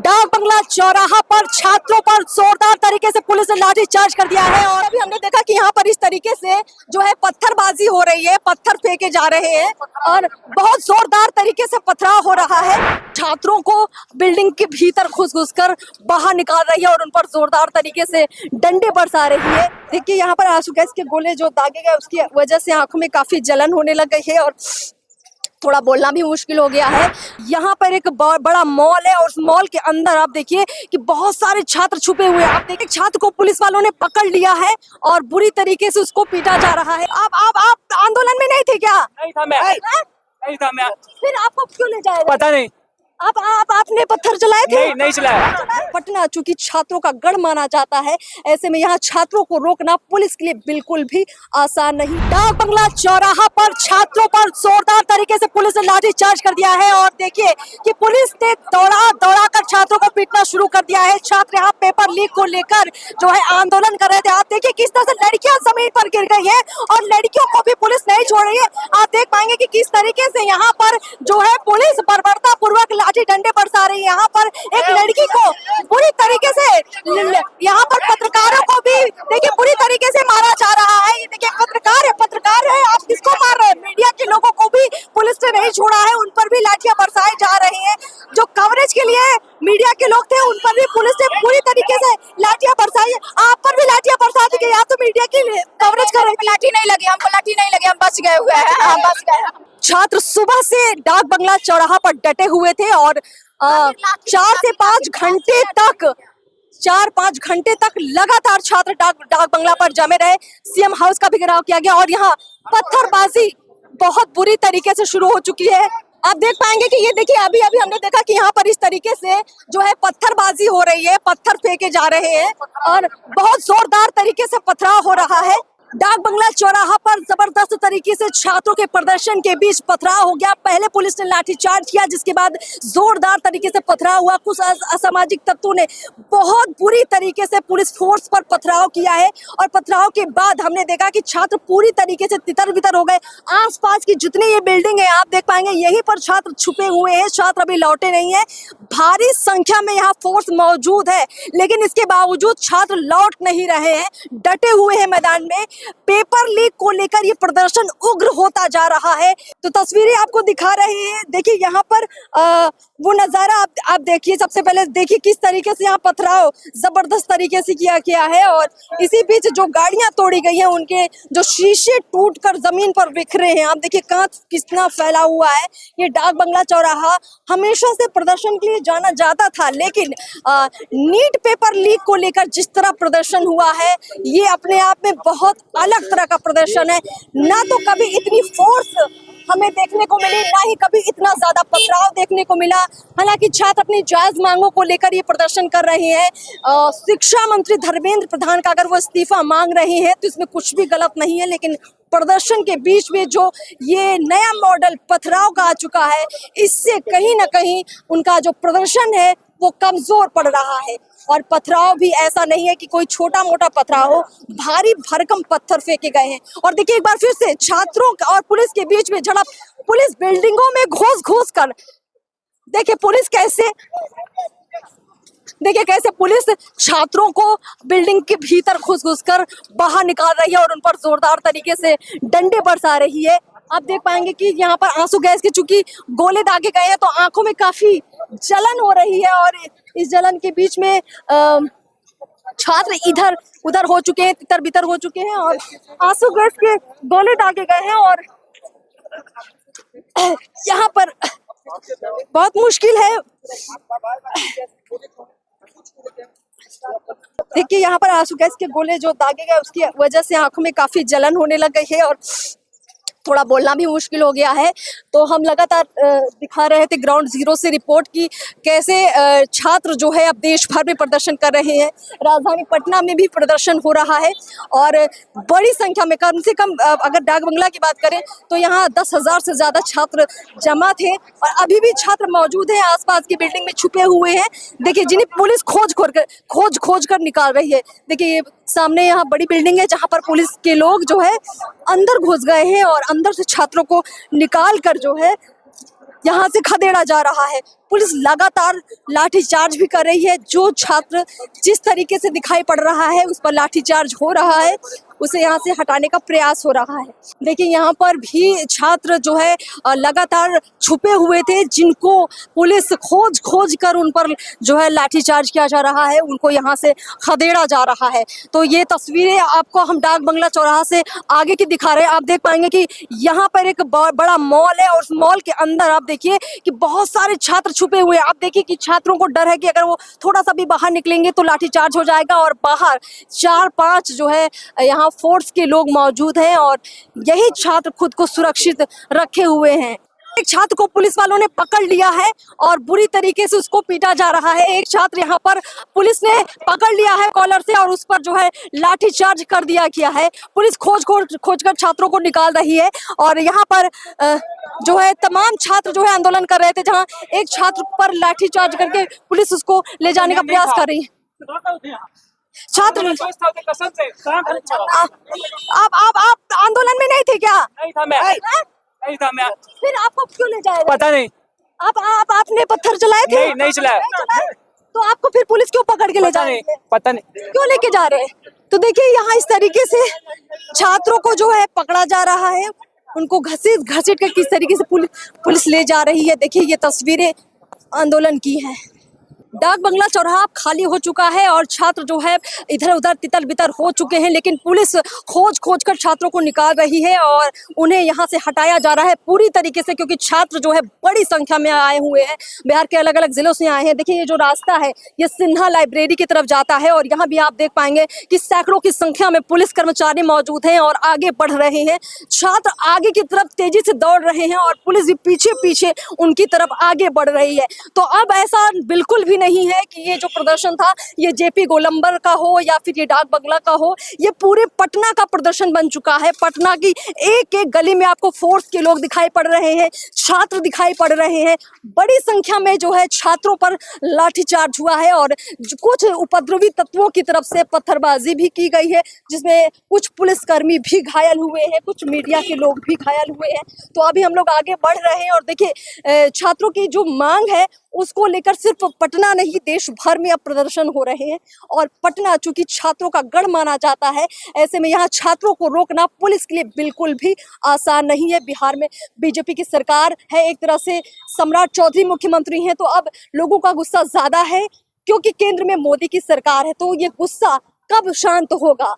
डाक बंगला चौराहा पर छात्रों पर जोरदार तरीके से पुलिस ने लाठीचार्ज कर दिया है और अभी हमने देखा कि यहाँ पर इस तरीके से जो है पत्थरबाजी हो रही है, पत्थर फेंके जा रहे हैं और बहुत जोरदार तरीके से पथराव हो रहा है। छात्रों को बिल्डिंग के भीतर घुस कर बाहर निकाल रही है और उन पर जोरदार तरीके से डंडे बरसा रही है। देखिए यहाँ पर आंसू गैस के गोले जो दागे गए उसकी वजह से आंखों में काफी जलन होने लग गई है और थोड़ा बोलना भी मुश्किल हो गया है। यहाँ पर एक बड़ा मॉल है और उस मॉल के अंदर आप देखिए कि बहुत सारे छात्र छुपे हुए हैं। आप देखिए छात्र को पुलिस वालों ने पकड़ लिया है और बुरी तरीके से उसको पीटा जा रहा है। आप आंदोलन में नहीं थे क्या? नहीं था मैं। नहीं था मैं। फिर आपको क्यों ले जाएगा? पता नहीं। आपने पत्थर चलाए थे? नहीं चलाया। पटना चूंकि छात्रों का गढ़ माना जाता है, ऐसे में यहाँ छात्रों को रोकना पुलिस के लिए बिल्कुल भी आसान नहीं। डाक बंगला चौराहा पर छात्रों पर जोरदार तरीके से पुलिस ने लाठीचार्ज कर दिया है और देखिए कि पुलिस ने दौड़ा कर छात्रों को पीटना शुरू कर दिया है। छात्र यहाँ पेपर लीक को लेकर जो है आंदोलन कर रहे थे। आप देखिए किस तरह से लड़कियां जमीन पर गिर गई है और लड़कियों को भी पुलिस नहीं छोड़ रही है। आप देख पाएंगे कि किस तरीके से यहाँ पर जो है पुलिस बर्बरता पूर्वक लाठी डंडे बरसा रही है। यहाँ पर एक लड़की को बुरी तरीके से, यहाँ पर पत्रकारों को भी देखिए बुरी तरीके से मारा जा रहा है। ये देखिए पत्रकार है, आप किसको मार रहे हैं? मीडिया के लोगों को भी पुलिस ने नहीं छोड़ा है, उन पर भी लाठियां बरसाई जा रही हैं। जो कवरेज के लिए मीडिया के लोग थे उन पर भी पुलिस ने पूरी तरीके से लाठियां बरसाई। आप पर भी लाठियां बरसा दी गई। आप तो मीडिया की कवरेज कर रहे हैं। लाठी नहीं लगी, हमको लाठी नहीं लगी, हम बच गए हुए हैं, हम बच गए। छात्र सुबह से डाक बंगला चौराहा पर डटे हुए थे और 4 से 5 घंटे तक लगातार छात्र डाक बंगला पर जमे रहे। सीएम हाउस का भी घेराव किया गया और यहाँ पत्थरबाजी बहुत बुरी तरीके से शुरू हो चुकी है। आप देख पाएंगे कि ये देखिए अभी हमने देखा कि यहाँ पर इस तरीके से जो है पत्थरबाजी हो रही है, पत्थर फेंके जा रहे हैं और बहुत जोरदार तरीके से पथराव हो रहा है। डाक बंगला चौराहा पर जबरदस्त तरीके से छात्रों के प्रदर्शन के बीच पथराव हो गया। पहले पुलिस ने लाठीचार्ज किया, जिसके बाद जोरदार तरीके से पथराव हुआ। कुछ असामाजिक तत्वों ने बहुत बुरी तरीके से पुलिस फोर्स पर पथराव किया है और पथराव के बाद हमने देखा कि छात्र पूरी तरीके से तितर-बितर हो गए। आसपास की जितनी ये बिल्डिंग है आप देख पाएंगे यहीं पर छात्र छुपे हुए हैं। छात्र अभी लौटे नहीं है। भारी संख्या में यहाँ फोर्स मौजूद है, लेकिन इसके बावजूद छात्र लौट नहीं रहे हैं, डटे हुए हैं मैदान में। पेपर लीक को लेकर ये प्रदर्शन उग्र होता जा रहा है। तो तस्वीरें आपको दिखा रहे हैं। देखिए यहाँ पर वो नजारा आप देखिए। सबसे पहले देखिए किस तरीके से यहाँ पथराव जबरदस्त तरीके से किया गया है और इसी बीच जो गाड़ियां तोड़ी गई हैं उनके जो शीशे टूटकर जमीन पर बिखरे हैं। आप देखिए कांच कितना फैला हुआ है। ये डाक बंगला चौराहा हमेशा से प्रदर्शन के लिए जाना जाता था, लेकिन नीट पेपर लीक को लेकर जिस तरह प्रदर्शन हुआ है ये अपने आप में बहुत अलग तरह का प्रदर्शन है। ना तो कभी इतनी फोर्स हमें देखने को मिली, ना ही कभी इतना ज्यादा पथराव देखने को मिला। हालांकि छात्र अपनी जायज मांगों को लेकर ये प्रदर्शन कर रहे हैं। शिक्षा मंत्री धर्मेंद्र प्रधान का अगर वो इस्तीफा मांग रहे हैं तो इसमें कुछ भी गलत नहीं है, लेकिन प्रदर्शन के बीच में जो ये नया मॉडल पथराव का आ चुका है, इससे कहीं ना कहीं उनका जो प्रदर्शन है वो कमजोर पड़ रहा है। और पथराव भी ऐसा नहीं है कि कोई छोटा मोटा पथराव हो, भारी भरकम पत्थर फेंके गए हैं। और देखिए एक बार फिर से छात्रों और पुलिस के बीच में झड़प। पुलिस बिल्डिंगों में घुस कर देखिए कैसे पुलिस छात्रों को बिल्डिंग के भीतर घुस कर बाहर निकाल रही है और उन पर जोरदार तरीके से डंडे बरसा रही है। आप देख पाएंगे कि यहाँ पर आंसू गैस के चूंकि गोले दागे गए हैं तो आंखों में काफी जलन हो रही है और इस जलन के बीच में छात्र इधर उधर हो चुके हैं, तितर बितर हो चुके हैं और आंसू गैस के गोले दागे गए हैं और यहाँ पर बहुत मुश्किल है। देखिए यहाँ पर आंसू गैस के गोले जो दागे गए उसकी वजह से आंखों में काफी जलन होने लग गई है और थोड़ा बोलना भी मुश्किल हो गया है। तो हम लगातार दिखा रहे थे ग्राउंड जीरो से रिपोर्ट की कैसे छात्र जो है अब देश भर में प्रदर्शन कर रहे हैं। राजधानी पटना में भी प्रदर्शन हो रहा है और बड़ी संख्या में, कम से कम अगर डाक बंगला की बात करें तो यहाँ 10,000 से ज्यादा छात्र जमा थे और अभी भी छात्र मौजूद हैं, आसपास की बिल्डिंग में छुपे हुए हैं। देखिए जिन्हें पुलिस खोज कर निकाल रही है। देखिए सामने यहाँ बड़ी बिल्डिंग है जहाँ पर पुलिस के लोग जो है अंदर घुस गए हैं और अंदर से छात्रों को निकाल कर जो है यहाँ से खदेड़ा जा रहा है। पुलिस लगातार लाठीचार्ज भी कर रही है। जो छात्र जिस तरीके से दिखाई पड़ रहा है उस पर लाठीचार्ज हो रहा है, उसे यहाँ से हटाने का प्रयास हो रहा है। देखिए यहाँ पर भी छात्र जो है लगातार छुपे हुए थे, जिनको पुलिस खोज कर उन पर जो है लाठीचार्ज किया जा रहा है, उनको यहाँ से खदेड़ा जा रहा है। तो ये तस्वीरें आपको हम डाक बंगला चौराहा से आगे की दिखा रहे हैं। आप देख पाएंगे कि यहाँ पर एक बड़ा मॉल है और उस मॉल के अंदर आप देखिए कि बहुत सारे छात्र छुपे हुए हैं। आप देखिए कि छात्रों को डर है कि अगर वो थोड़ा सा भी बाहर निकलेंगे तो लाठीचार्ज हो जाएगा, और बाहर 4-5 जो है यहाँ फोर्स के लोग मौजूद हैं और यही छात्र खुद को सुरक्षित रखे हुए हैं। एक छात्र को पुलिस वालों ने पकड़ लिया है और बुरी तरीके से उसको पीटा जा रहा है। एक छात्र यहाँ पर पुलिस ने पकड़ लिया है कॉलर से और उस पर जो है लाठीचार्ज कर दिया गया है। पुलिस खोज कर छात्रों को निकाल रही है और यहाँ पर जो है तमाम छात्र जो है आंदोलन कर रहे थे, जहाँ एक छात्र पर लाठीचार्ज करके पुलिस उसको ले जाने का प्रयास कर रही है। छात्र आप आंदोलन में नहीं थे क्या? नहीं था मैं, नहीं था मैं। फिर आपको क्यों ले जाएगा? पता नहीं। आपने पत्थर चलाए थे? नहीं चलाया। तो आपको फिर पुलिस क्यों पकड़ के ले जा रही है? पता नहीं क्यों लेके जा रहे हैं? तो देखिए यहाँ इस तरीके से छात्रों को जो है पकड़ा जा रहा है, उनको घसीट कर किस तरीके से पुलिस ले जा रही है। देखिए ये तस्वीरें आंदोलन की हैं। डाक बंगला चौराहा खाली हो चुका है और छात्र जो है इधर उधर तितर बितर हो चुके हैं, लेकिन पुलिस खोज कर छात्रों को निकाल रही है और उन्हें यहाँ से हटाया जा रहा है पूरी तरीके से, क्योंकि छात्र जो है बड़ी संख्या में आए हुए हैं, बिहार के अलग अलग जिलों से आए हैं। देखिए ये जो रास्ता है ये सिन्हा लाइब्रेरी की तरफ जाता है और यहाँ भी आप देख पाएंगे कि सैकड़ों की संख्या में पुलिस कर्मचारी मौजूद हैं और आगे बढ़ रहे हैं। छात्र आगे की तरफ तेजी से दौड़ रहे हैं और पुलिस भी पीछे पीछे उनकी तरफ आगे बढ़ रही है। तो अब ऐसा बिल्कुल भी नहीं है कि ये जो प्रदर्शन था ये जेपी गोलंबर का हो या फिर ये डाक बंगला का हो, ये पूरे पटना का प्रदर्शन बन चुका है। पटना की एक एक गली में आपको फोर्स के लोग दिखाई पड़ रहे हैं, छात्र दिखाई पड़ रहे हैं। बड़ी संख्या में जो है छात्रों पर लाठीचार्ज हुआ है और कुछ उपद्रवी तत्वों की तरफ से पत्थरबाजी भी की गई है, जिसमें कुछ पुलिसकर्मी भी घायल हुए हैं, कुछ मीडिया के लोग भी घायल हुए हैं। तो अभी हम लोग आगे बढ़ रहे हैं और देखिए छात्रों की जो मांग है उसको लेकर सिर्फ पटना नहीं देश भर में अब प्रदर्शन हो रहे हैं और पटना चूंकि छात्रों का गढ़ माना जाता है, ऐसे में यहाँ छात्रों को रोकना पुलिस के लिए बिल्कुल भी आसान नहीं है। बिहार में बीजेपी की सरकार है, एक तरह से सम्राट चौधरी मुख्यमंत्री हैं, तो अब लोगों का गुस्सा ज्यादा है क्योंकि केंद्र में मोदी की सरकार है। तो ये गुस्सा कब शांत होगा